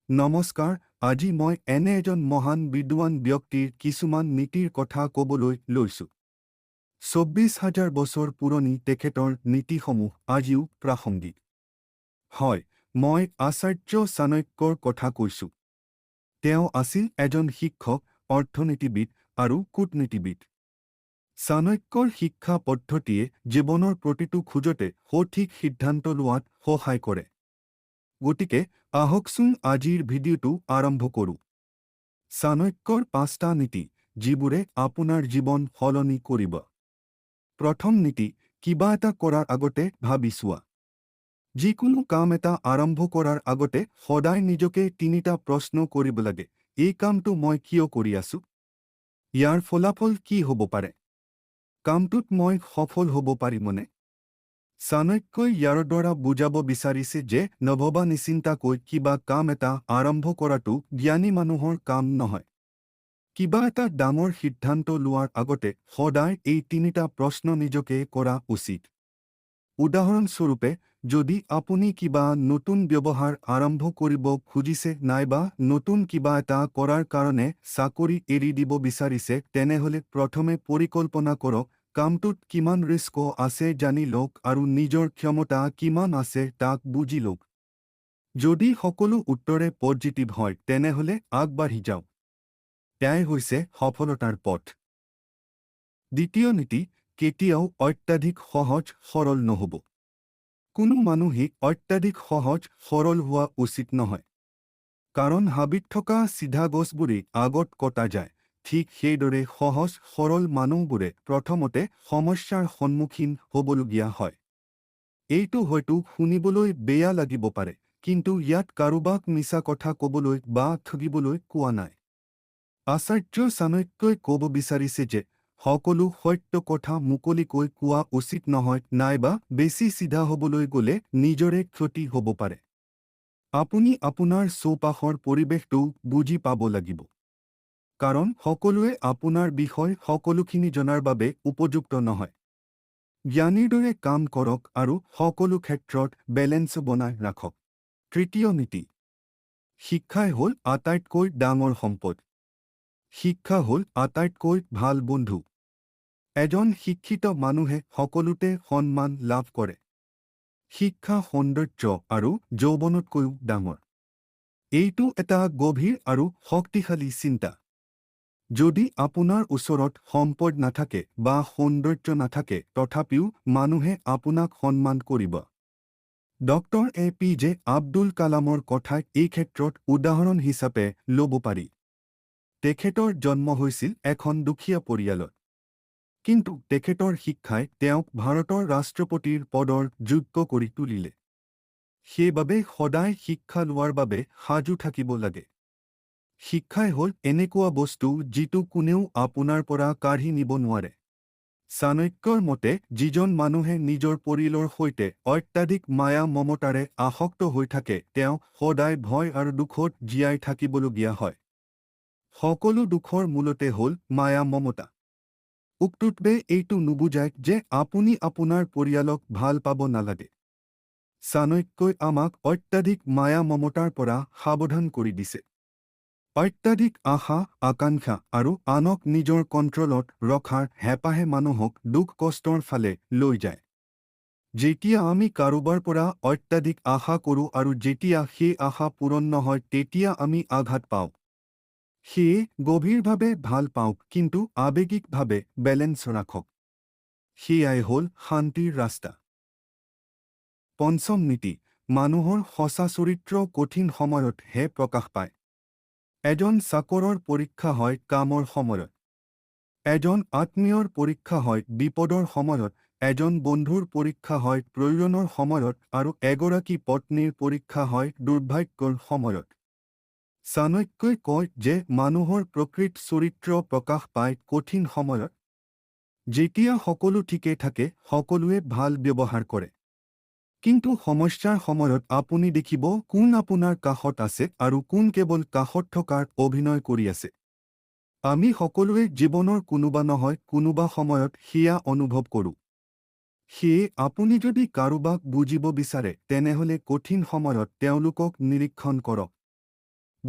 নমস্কাৰ, আজি মই এনে এজন মহান বিদ্বান ব্যক্তিৰ কিছুমান নীতিৰ কথা ক'বলৈ লৈছোঁ। ২৪,০০০ বছৰ পুৰণি তেখেতৰ নীতিসমূহ আজিও প্ৰাসংগিক। হয়, মই আচাৰ্য চাণক্যৰ কথা কৈছোঁ। তেওঁ আছিল এজন শিক্ষক, অৰ্থনীতিবিদ আৰু কূটনীতিবিদ। চাণক্যৰ শিক্ষা পদ্ধতিয়ে জীৱনৰ প্ৰতিটো খোজতে সঠিক সিদ্ধান্ত লোৱাত সহায় কৰে। গতিকে আহকচোন আজিৰ ভিডিঅ'টো আৰম্ভ কৰোঁ। চাণক্যৰ ৫টা নীতি, যিবোৰে আপোনাৰ জীৱন সলনি কৰিব। প্ৰথম নীতি, কিবা এটা কৰাৰ আগতে ভাবি চোৱা। যিকোনো কাম এটা আৰম্ভ কৰাৰ আগতে সদায় নিজকে ৩টা প্ৰশ্ন কৰিব লাগে। এই কামটো মই কিয় কৰি আছোঁ? ইয়াৰ ফলাফল কি হ'ব পাৰে? কামটোত মই সফল হ'ব পাৰিমনে? চাণক্যই ইয়াৰ দ্বাৰা বুজাব বিচাৰিছে যে নভবা নিচিন্তাকৈ কিবা কাম এটা আৰম্ভ কৰাটো জ্ঞানী মানুহৰ কাম নহয়। কিবা এটা ডাঙৰ সিদ্ধান্ত লোৱাৰ আগতে সদায় এই ৩টা প্ৰশ্ন নিজকে কৰা উচিত। উদাহৰণস্বৰূপে, যদি আপুনি কিবা নতুন ব্যৱহাৰ আৰম্ভ কৰিব খুজিছে নাইবা নতুন কিবা এটা কৰাৰ কাৰণে চাকৰি এৰি দিব বিচাৰিছে, তেনেহ'লে প্ৰথমে পৰিকল্পনা কৰক, কামটোত কিমান ৰিস্ক আছে জানি লওক আৰু নিজৰ ক্ষমতা কিমান আছে তাক বুজি লওক। যদি সকলো উত্তৰে পজিটিভ হয়, তেনেহ'লে আগবাঢ়ি যাওক। এয়াই হৈছে সফলতাৰ পথ। দ্বিতীয় নীতি, কেতিয়াও অত্যাধিক সহজ সৰল নহ'ব। কোনো মানুহেই অত্যাধিক সহজ সৰল হোৱা উচিত নহয়। কাৰণ হাবিত থকা চিধা গছবোৰেই আগত কটা যায়, ঠিক সেইদৰে সহজ সৰল মানুহবোৰে প্ৰথমতে সমস্যাৰ সন্মুখীন হ'বলগীয়া হয়। এইটো হয়তো শুনিবলৈ বেয়া লাগিব পাৰে, কিন্তু ইয়াত কাৰোবাক মিছা কথা ক'বলৈ বা ঠগিবলৈ কোৱা নাই। আচাৰ্য চাণক্যই ক'ব বিচাৰিছে যে সকলো সত্য কথা মুকলিকৈ কোৱা উচিত নহয়, নাইবা বেছি চিধা হ'বলৈ গ'লে নিজৰে ক্ষতি হ'ব পাৰে। আপুনি আপোনাৰ চৌপাশৰ পৰিৱেশটো বুজি পাব লাগিব। কাৰণ সকলোৱে আপোনাৰ বিষয়ে সকলোখিনি জনাৰ বাবে উপযুক্ত নহয়। জ্ঞানীৰ দৰে কাম কৰক আৰু সকলো ক্ষেত্ৰত বেলেন্স বনাই ৰাখক। তৃতীয় নীতি, শিক্ষাই হ'ল আটাইতকৈ ডাঙৰ সম্পদ। শিক্ষা হ'ল আটাইতকৈ ভাল বন্ধু। এজন শিক্ষিত মানুহে সকলোতে সন্মান লাভ কৰে। শিক্ষা সৌন্দৰ্য আৰু যৌৱনতকৈও ডাঙৰ। এইটো এটা গভীৰ আৰু শক্তিশালী চিন্তা। যদি আপোনাৰ ওচৰত সম্পদ নাথাকে বা সৌন্দৰ্য নাথাকে, তথাপিও মানুহে আপোনাক সন্মান কৰিব। ডক্টৰ এ.পি.জে. আব্দুল কালামৰ কথাই এই ক্ষেত্ৰত উদাহৰণ হিচাপে ল'ব পাৰি। তেখেতৰ জন্ম হৈছিল এখন দুখীয়া পৰিয়ালত। কিন্তু তেখেতৰ শিক্ষাই তেওঁক ভাৰতৰ ৰাষ্ট্ৰপতিৰ পদৰ যোগ্য কৰি তুলিলে। সেইবাবে সদায় শিক্ষা লোৱাৰ বাবে সাজু থাকিব লাগে। শিক্ষাই হ'ল এনেকুৱা বস্তু যিটো কোনেও আপোনাৰ পৰা কাঢ়ি নিব নোৱাৰে। চাণক্যৰ মতে, যিজন মানুহে নিজৰ পৰিয়ালৰ সৈতে অত্যাধিক মায়া মমতাৰে আসক্ত হৈ থাকে, তেওঁ সদায় ভয় আৰু দুখত জীয়াই থাকিবলগীয়া হয়। সকলো দুখৰ মূলতে হ'ল মায়া মমতা। উক্তত্বে এইটো নুবুজায় যে আপুনি আপোনাৰ পৰিয়ালক ভাল পাব নালাগে। চাণক্যই আমাক অত্যাধিক মায়া মমতাৰ পৰা সাৱধান কৰি দিছে। অত্যাধিক আশা, আকাংক্ষা আৰু আনক নিজৰ কণ্ট্ৰলত ৰখাৰ হেঁপাহে মানুহক দুখ কষ্টৰ ফালে লৈ যায়। যেতিয়া আমি কাৰোবাৰ পৰা অত্যাধিক আশা কৰোঁ আৰু যেতিয়া সেই আশা পূৰণ নহয়, তেতিয়া আমি আঘাত পাওঁ। সেয়ে গভীৰভাৱে ভাল পাওক, কিন্তু আৱেগিকভাৱে বেলেন্স ৰাখক। সেয়াই হ'ল শান্তিৰ ৰাস্তা। পঞ্চম নীতি, মানুহৰ সঁচা চৰিত্ৰ কঠিন সময়তহে প্ৰকাশ পায়। এজন চাকৰৰ পৰীক্ষা হয় কামৰ সময়ত। এজন আত্মীয়ৰ পৰীক্ষা হয় বিপদৰ সময়ত, এজন বন্ধুৰ পৰীক্ষা হয় প্ৰয়োজনৰ সময়ত আৰু এগৰাকী পত্নীৰ পৰীক্ষা হয় দুৰ্ভাগ্যৰ সময়ত। চাণক্যই কয় যে মানুহৰ প্ৰকৃত চৰিত্ৰ প্ৰকাশ পায় কঠিন সময়ত। যেতিয়া সকলো ঠিকে থাকে, সকলোৱে ভাল ব্যৱহাৰ কৰে। কিন্তু সমস্যাৰ সময়ত আপুনি দেখিব কোন আপোনাৰ কাষত আছে আৰু কোন কেৱল কাষত থকাৰ অভিনয় কৰি আছে। আমি সকলোৱে জীৱনৰ কোনোবা নহয় কোনোবা সময়ত সেয়া অনুভৱ কৰোঁ। সেয়ে আপুনি যদি কাৰোবাক বুজিব বিচাৰে, তেনেহ'লে কঠিন সময়ত তেওঁলোকক নিৰীক্ষণ কৰক।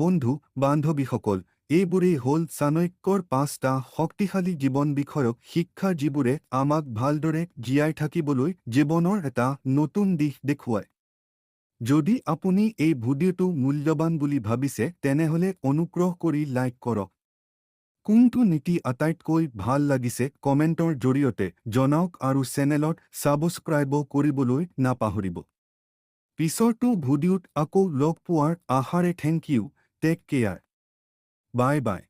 বন্ধু বান্ধৱীসকল, এইবোৰেই হ'ল চাণক্যৰ 5টা শক্তিশালী জীৱন বিষয়ক শিক্ষা যিবোৰে আমাক ভালদৰে জীয়াই থাকিবলৈ জীৱনৰ এটা নতুন দিশ দেখুৱায়। যদি আপুনি এই ভিডিঅ'টো মূল্যৱান বুলি ভাবিছে তেনেহ'লে অনুগ্ৰহ কৰি লাইক কৰক। কোনটো নীতি আটাইতকৈ ভাল লাগিছে কমেণ্টৰ জৰিয়তে জনাওক আৰু চেনেলত ছাবস্ক্ৰাইব কৰিবলৈ নাপাহৰিব। পিছৰটো ভিডিঅ'ত আকৌ লগ পোৱাৰ আশাৰে thank you, take care, bye by.